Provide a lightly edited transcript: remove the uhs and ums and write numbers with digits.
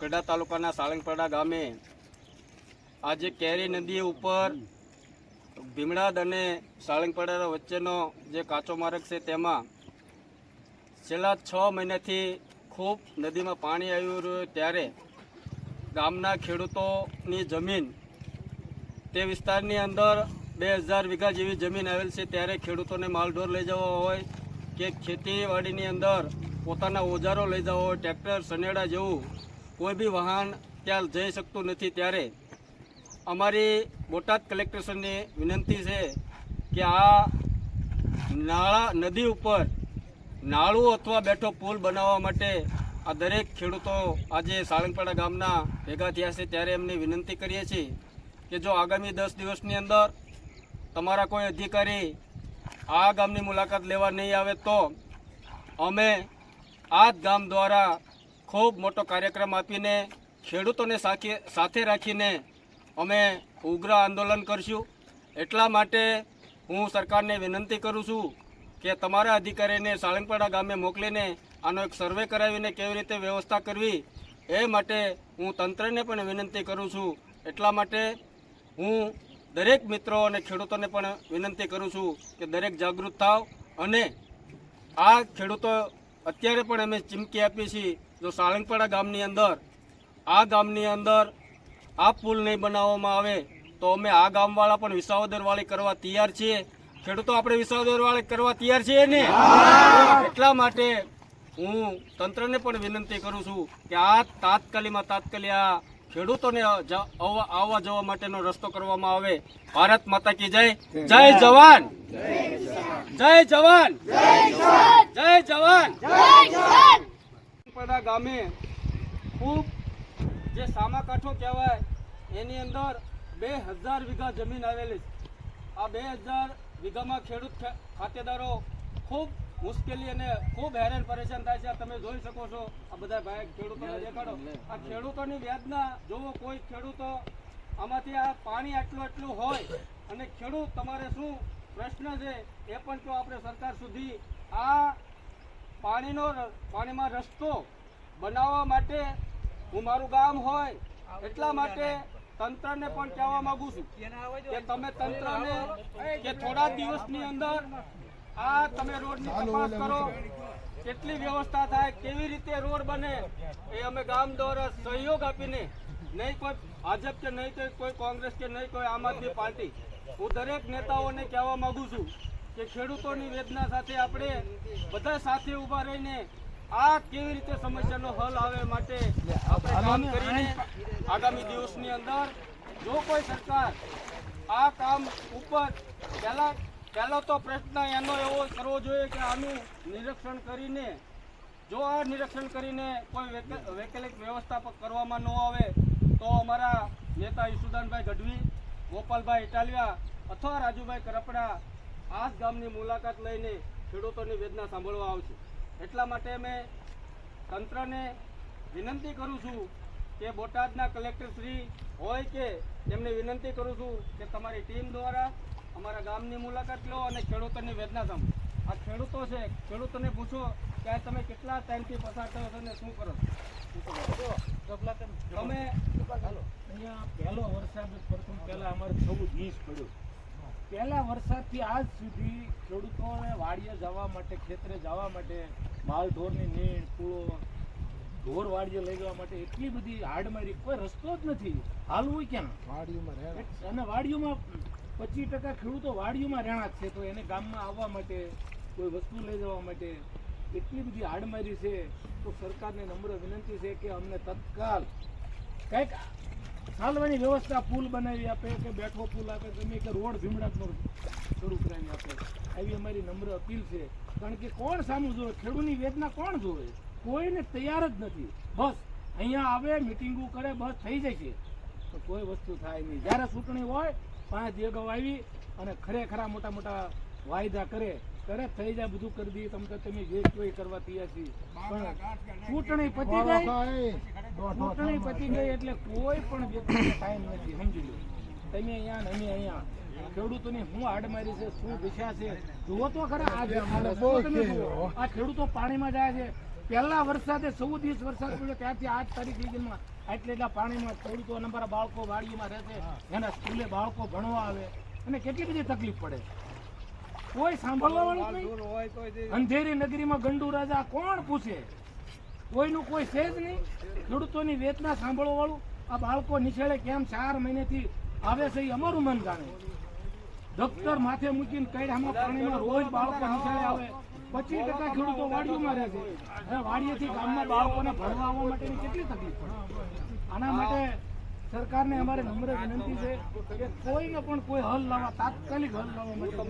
ગઢડા તાલુકાના સાળંગપડા ગામે આજે કેરી નદી ઉપર ભીમડાદ અને સાળંગપડા વચ્ચેનો જે કાચો માર્ગ છે તેમાં છેલ્લા 6 મહિનાથી ખૂબ નદીમાં પાણી આવી રહ્યું ત્યારે ગામના ખેડૂતોની જમીન તે વિસ્તારની અંદર 2000 વીઘા જેવી જમીન આવેલ છે ત્યારે ખેડૂતોને માલઢોર લઈ જવો હોય કે ખેતીવાડીની અંદર પોતાના ઓજારો લઈ જવા હોય, ટ્રેક્ટર સનેડા જેવું કોઈ બી વાહન ત્યાં જઈ શકતું નથી ત્યારે અમારી બોટાદ કલેક્ટરશ્રીને વિનંતી છે કે આ નદી ઉપર નાળું અથવા બેઠો પુલ બનાવવા માટે આ દરેક ખેડૂતો આજે સાળંગપડા ગામના ભેગા થયા છે ત્યારે એમની વિનંતી કરીએ છીએ કે જો આગામી 10 દિવસની અંદર તમારા કોઈ અધિકારી આ ગામની મુલાકાત લેવા નહીં આવે તો અમે આ જ ગામ દ્વારા ખૂબ મોટો કાર્યક્રમ આપીને ખેડૂતોને સાથે રાખીને અમે ઉગ્ર આંદોલન કરશું। એટલા માટે હું સરકારને વિનંતી કરું છું કે તમારા અધિકારીને સાળંગપડા ગામે મોકલીને આનો એક સર્વે કરાવીને કેવી રીતે વ્યવસ્થા કરવી એ માટે હું તંત્રને પણ વિનંતી કરું છું। એટલા માટે હું દરેક મિત્રો અને ખેડૂતોને પણ વિનંતી કરું છું કે દરેક જાગૃત થાવ અને આ ખેડૂતો અત્યારે પણ અમે ચીમકી આપી છીએ જો સાળંગપડા ગામની અંદર આ પુલ નહીં બનાવવામાં આવે તો અમે આ ગામવાળા પણ વિસાવદરવાળી કરવા તૈયાર છીએ। ખેડૂતો આપણે વિસાવદરવાળી કરવા તૈયાર છીએ ને, એટલા માટે હું તંત્રને પણ વિનંતી કરું છું કે આ તાત્કાલિક આ ખેડૂતોને આવવા જવા માટેનો રસ્તો કરવામાં આવે। ભારત માતા કી જય। જય જવાન, જય જવાન, જય જવાન। ગામે ખૂબ જે સામાકાંઠો કહેવાય એની અંદર 2000 વીઘા જમીન આવેલી છે। આ 2000 વીઘામાં ખેડૂત ખાતેદારો ખૂબ મુશ્કેલી અને ખૂબ હેરાન પરેશાન થાય છે। તમે જોઈ શકો છો આ બધા ભાઈ ખેડૂતોને દેખાડો, આ ખેડૂતોની વેદના જોવો। કોઈ ખેડૂતો આમાંથી આ પાણી આટલું હોય અને ખેડૂત તમારે શું પ્રશ્ન છે એ પણ જો આપણે સરકાર સુધી આ પાણીમાં રસ્તો બનાવવા માટે હું મારું ગામ હોય એટલા માટે તંત્રને પણ કહેવા માંગુ છું કે તમે તંત્રને કે થોડા દિવસની અંદર આ તમે રોડની તપાસ કરો, કેટલી વ્યવસ્થા થાય, કેવી રીતે રોડ બને એ અમે ગામ દ્વારા સહયોગ આપીને, નહીં કોઈ ભાજપ કે નહીં કોઈ કોંગ્રેસ કે નહીં કોઈ આમ આદમી પાર્ટી, હું દરેક નેતાઓને કહેવા માંગુ છું કે ખેડૂતોની વેદના સાથે આપણે બધા સાથે ઊભા રહીને આ કેવી રીતે સમસ્યાનો હલ આવે માટે આપણે કામ કરીને આગામી દિવસની અંદર જો કોઈ સરકાર આ કામ ઉપર પહેલો તો પ્રશ્ન એનો એવો કરવો જોઈએ કે આનું નિરીક્ષણ કરીને જો આ નિરીક્ષણ કરીને કોઈ વૈકલ્પિક વ્યવસ્થા કરવામાં ન આવે તો અમારા નેતા ઈસુદાનભાઈ ગઢવી, ગોપાલભાઈ ઇટાલિયા અથવા રાજુભાઈ કરપડા આ ગામની મુલાકાત લઈને ખેડૂતોની વેદના સાંભળવા આવશે। એટલા માટે અમે તંત્રને વિનંતી કરું છું કે બોટાદના કલેક્ટરશ્રી હોય કે એમને વિનંતી કરું છું કે તમારી ટીમ દ્વારા અમારા ગામની મુલાકાત લો અને ખેડૂતોની વેદના સાંભળો। આ ખેડૂતો છે, ખેડૂતોને પૂછો કે તમે કેટલા ટાઈમથી પસાર થયો છો અને શું કરો તમે અહીંયા પહેલો વરસાદ પ્રથમ પહેલા અમારે 14 ઇંચ પડ્યો। પહેલા વરસાદથી આજ સુધી ખેડૂતોને વાડીએ જવા માટે, ખેતરે જવા માટે, માલ ઢોરની નીણ પૂળો ઢોર વાડીએ લઈ જવા માટે એટલી બધી હાડમારી, કોઈ રસ્તો જ નથી, હાલવું ક્યાં વાડીઓમાં રહે અને વાડીઓમાં 25% ખેડૂતો વાડીઓમાં રહેણા છે તો એને ગામમાં આવવા માટે, કોઈ વસ્તુ લઈ જવા માટે એટલી બધી હાડમારી છે। તો સરકારને નમ્ર વિનંતી છે કે અમને તત્કાલ કંઈક ચાલવાની વ્યવસ્થા, પુલ બનાવી આપે કે બેઠો પુલ આપે, ગમે કે રોડ ભીમડાનો શરૂ કરાવી આપે, આવી અમારી નમ્ર અપીલ છે। કારણ કે કોણ સામું જોવે, ખેડૂતની વેદના કોણ જોવે, કોઈને તૈયાર જ નથી। બસ અહીંયા આવે, મિટિંગો કરે, બસ થઈ જશે તો કોઈ વસ્તુ થાય નહીં। જ્યારે ચૂંટણી હોય 5 દી અગાઉ આવી અને ખરેખરા મોટા વાયદા કરે થઈ જાય, બધું કરી દઈએ, તમે જે કોઈ કરવા તૈયાર છીએ, પણ ચૂંટણી પતી ગઈ એટલે કોઈ પણ વ્યક્તિને ટાઈમ નથી, સમજી લો। તમે અહીંયા ને અમે અહીંયા ખેડૂતોની શું હાડમારી છે, શું દિશા છે, જુઓ તો ખરા। આ ખેડૂતો પાણીમાં જાય છે, પહેલા વરસાદે 14 દિવસ વરસાદ પડ્યો ત્યારથી આજ તારીખ લગીમાં એટલા પાણીમાં ખેડૂતો અને અમારા બાળકો વાડીમાં રહે છે, એના સ્કૂલે બાળકો ભણવા આવે અને કેટલી બધી તકલીફ પડે. કોઈ સાંભળવા વાળું નહીં. અંધેરી નગરીમાં ગંડુ રાજા કોણ પૂછે? કોઈનું કોઈ છે જ નહીં. ખેડૂતોની વેદના સાંભળવા વાળું. આ બાળકો નિશાળે કેમ 4 મહિનેથી આવે છે એ અમારું મન જાણે. દફતર માથે મૂકીને કઈડામાં પાણીમાં રોજ બાળકો નિશાળે આવે. 25% ખેડૂતો વાડીઓમાં રહે છે. હવે વાડીએથી ગામમાં બાળકોને ભણવા આવવા માટેની કેટલી તકલીફ પડે. આના માટે સરકારને અમારે નમ્ર વિનંતી છે કે કોઈને પણ કોઈ હલ લાવવા, તાત્કાલિક હલ લાવવા માટે.